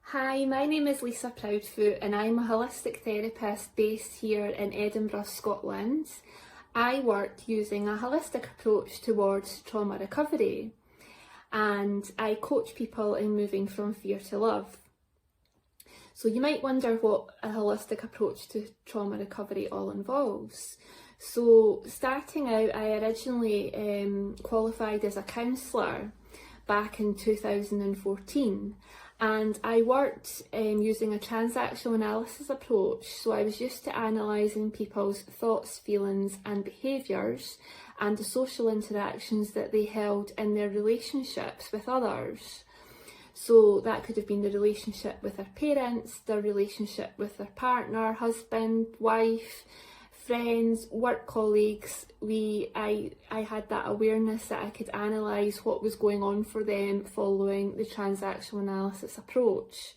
Hi, my name is Lisa Proudfoot and I'm a holistic therapist based here in Edinburgh, Scotland. I work using a holistic approach towards trauma recovery and I coach people in moving from fear to love. So you might wonder what a holistic approach to trauma recovery all involves. So starting out, I originally qualified as a counsellor back in 2014. And I worked using a transactional analysis approach, so I was used to analysing people's thoughts, feelings and behaviours and the social interactions that they held in their relationships with others. So that could have been the relationship with their parents, their relationship with their partner, husband, wife, friends, work colleagues. I had that awareness that I could analyse what was going on for them following the transactional analysis approach.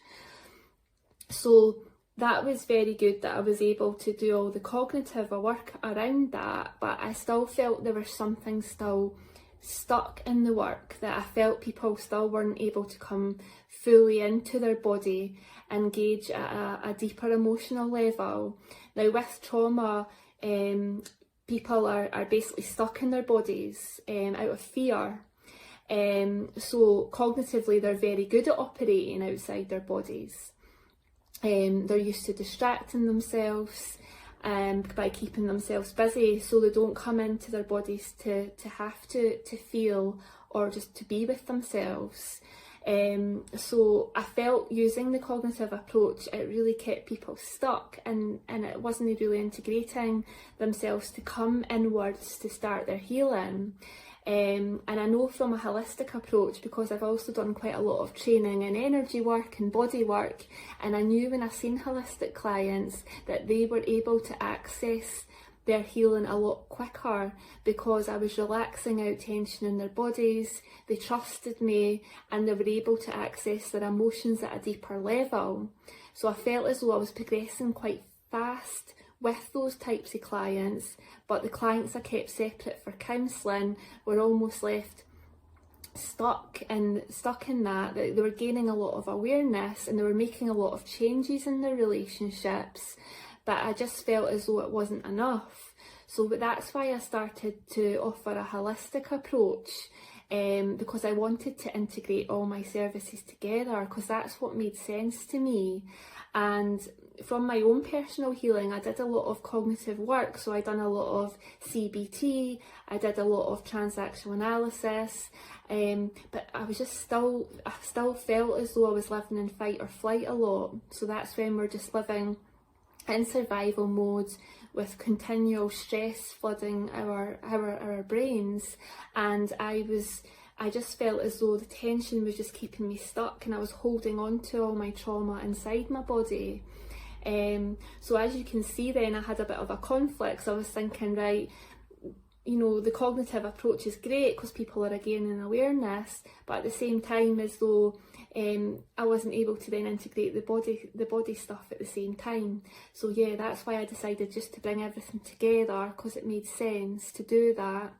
So that was very good that I was able to do all the cognitive work around that, but I still felt there was something still stuck in the work, that I felt people still weren't able to come fully into their body, engage at a deeper emotional level. Now with trauma, people are basically stuck in their bodies out of fear. So cognitively they're very good at operating outside their bodies. They're used to distracting themselves by keeping themselves busy, so they don't come into their bodies to have to feel or just to be with themselves. So I felt using the cognitive approach, it really kept people stuck and it wasn't really integrating themselves to come inwards to start their healing. And I know from a holistic approach, because I've also done quite a lot of training in energy work and body work, and I knew when I seen holistic clients that they were able to access their healing a lot quicker because I was relaxing out tension in their bodies, they trusted me and they were able to access their emotions at a deeper level. So I felt as though I was progressing quite fast with those types of clients, but the clients I kept separate for counselling were almost left stuck in that they were gaining a lot of awareness and they were making a lot of changes in their relationships, but I just felt as though it wasn't enough. So that's why I started to offer a holistic approach, because I wanted to integrate all my services together, because that's what made sense to me. And from my own personal healing, I did a lot of cognitive work, so I done a lot of CBT, I did a lot of transactional analysis, but I still felt as though I was living in fight or flight a lot. So that's when we're just living in survival mode with continual stress flooding our brains, and I just felt as though the tension was just keeping me stuck and I was holding on to all my trauma inside my body. So as you can see then, I had a bit of a conflict. So I was thinking, right, you know, the cognitive approach is great because people are gaining awareness, but at the same time as though I wasn't able to then integrate the body stuff at the same time. So yeah, that's why I decided just to bring everything together, because it made sense to do that.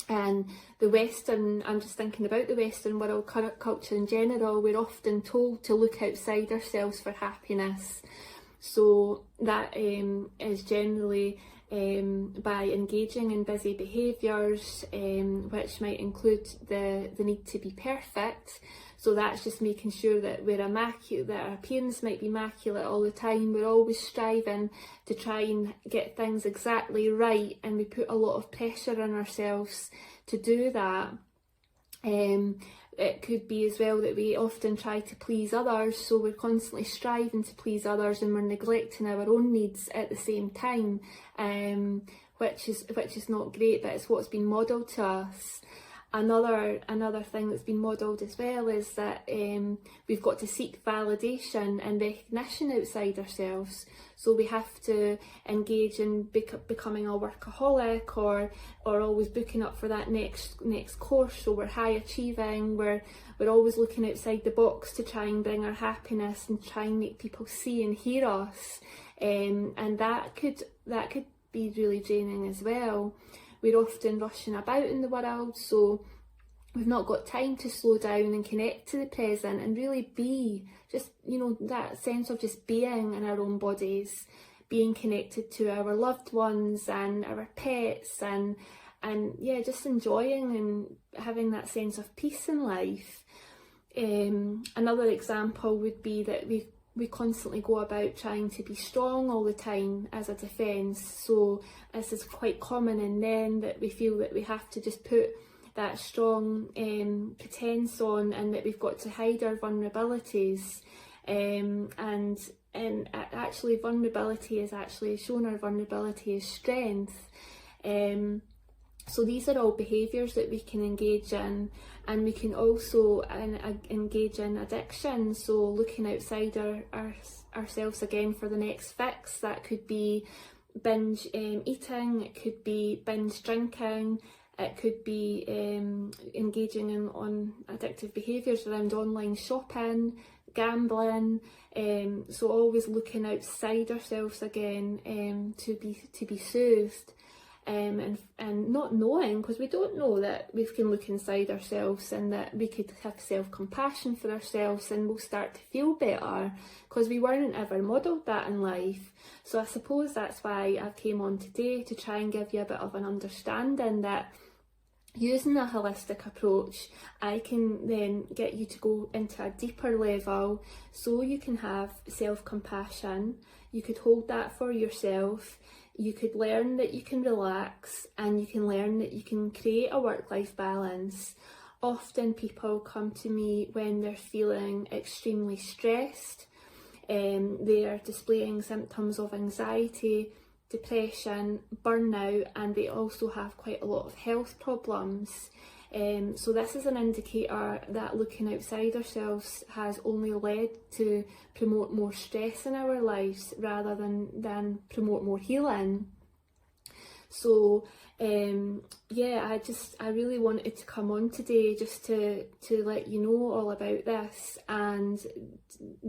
And the Western, I'm just thinking about the Western world culture in general, we're often told to look outside ourselves for happiness. So that is generally by engaging in busy behaviours, which might include the need to be perfect. So that's just making sure that we're immaculate, that our appearance might be immaculate all the time. We're always striving to try and get things exactly right, and we put a lot of pressure on ourselves to do that. It could be as well that we often try to please others, so we're constantly striving to please others and we're neglecting our own needs at the same time, which is not great, but it's what's been modelled to us. Another thing that's been modelled as well is that we've got to seek validation and recognition outside ourselves. So we have to engage in becoming a workaholic or always booking up for that next course. So we're high achieving, we're always looking outside the box to try and bring our happiness and try and make people see and hear us. And that could be really draining as well. We're often rushing about in the world, so we've not got time to slow down and connect to the present and really be just, you know, that sense of just being in our own bodies, being connected to our loved ones and our pets, and yeah, just enjoying and having that sense of peace in life. Another example would be that we constantly go about trying to be strong all the time as a defence. So this is quite common in men, that we feel that we have to just put that strong pretense on, and that we've got to hide our vulnerabilities. And actually vulnerability is actually showing our vulnerability as strength. So these are all behaviours that we can engage in, and we can also engage in addiction. So looking outside ourselves again for the next fix. That could be binge eating, it could be binge drinking, it could be engaging on addictive behaviours around online shopping, gambling. So always looking outside ourselves again to be soothed. And not knowing, because we don't know that we can look inside ourselves and that we could have self-compassion for ourselves and we'll start to feel better, because we weren't ever modelled that in life. So I suppose that's why I came on today, to try and give you a bit of an understanding that using a holistic approach, I can then get you to go into a deeper level, so you can have self-compassion, you could hold that for yourself, you could learn that you can relax, and you can learn that you can create a work-life balance. Often people come to me when they're feeling extremely stressed, they are displaying symptoms of anxiety, depression, burnout, and they also have quite a lot of health problems. So this is an indicator that looking outside ourselves has only led to promote more stress in our lives rather than promote more healing. So yeah, I really wanted to come on today just to let you know all about this, and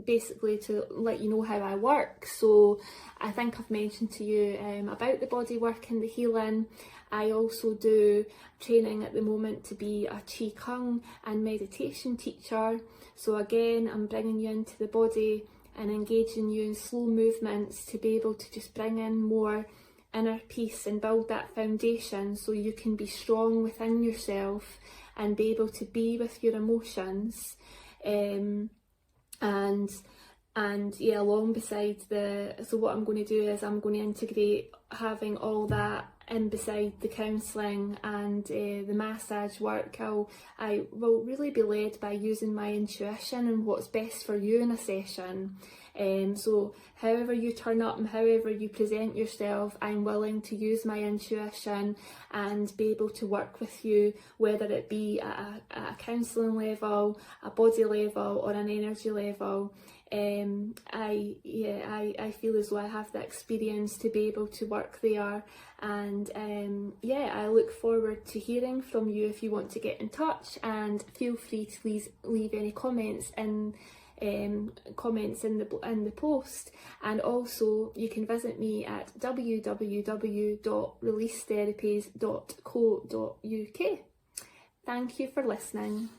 basically to let you know how I work. So I think I've mentioned to you about the body work and the healing. I also do training at the moment to be a Qi Kung and meditation teacher. So again, I'm bringing you into the body and engaging you in slow movements to be able to just bring in more inner peace and build that foundation, so you can be strong within yourself and be able to be with your emotions. And yeah, along beside so what I'm going to do is I'm going to integrate having all that in beside the counselling and the massage work. I will really be led by using my intuition and what's best for you in a session. So however you turn up and however you present yourself, I'm willing to use my intuition and be able to work with you, whether it be at a counselling level, a body level, or an energy level. I feel as though I have the experience to be able to work there, and yeah, I look forward to hearing from you if you want to get in touch, and feel free to leave any comments in the post. And also you can visit me at www.releasetherapies.co.uk. Thank you for listening.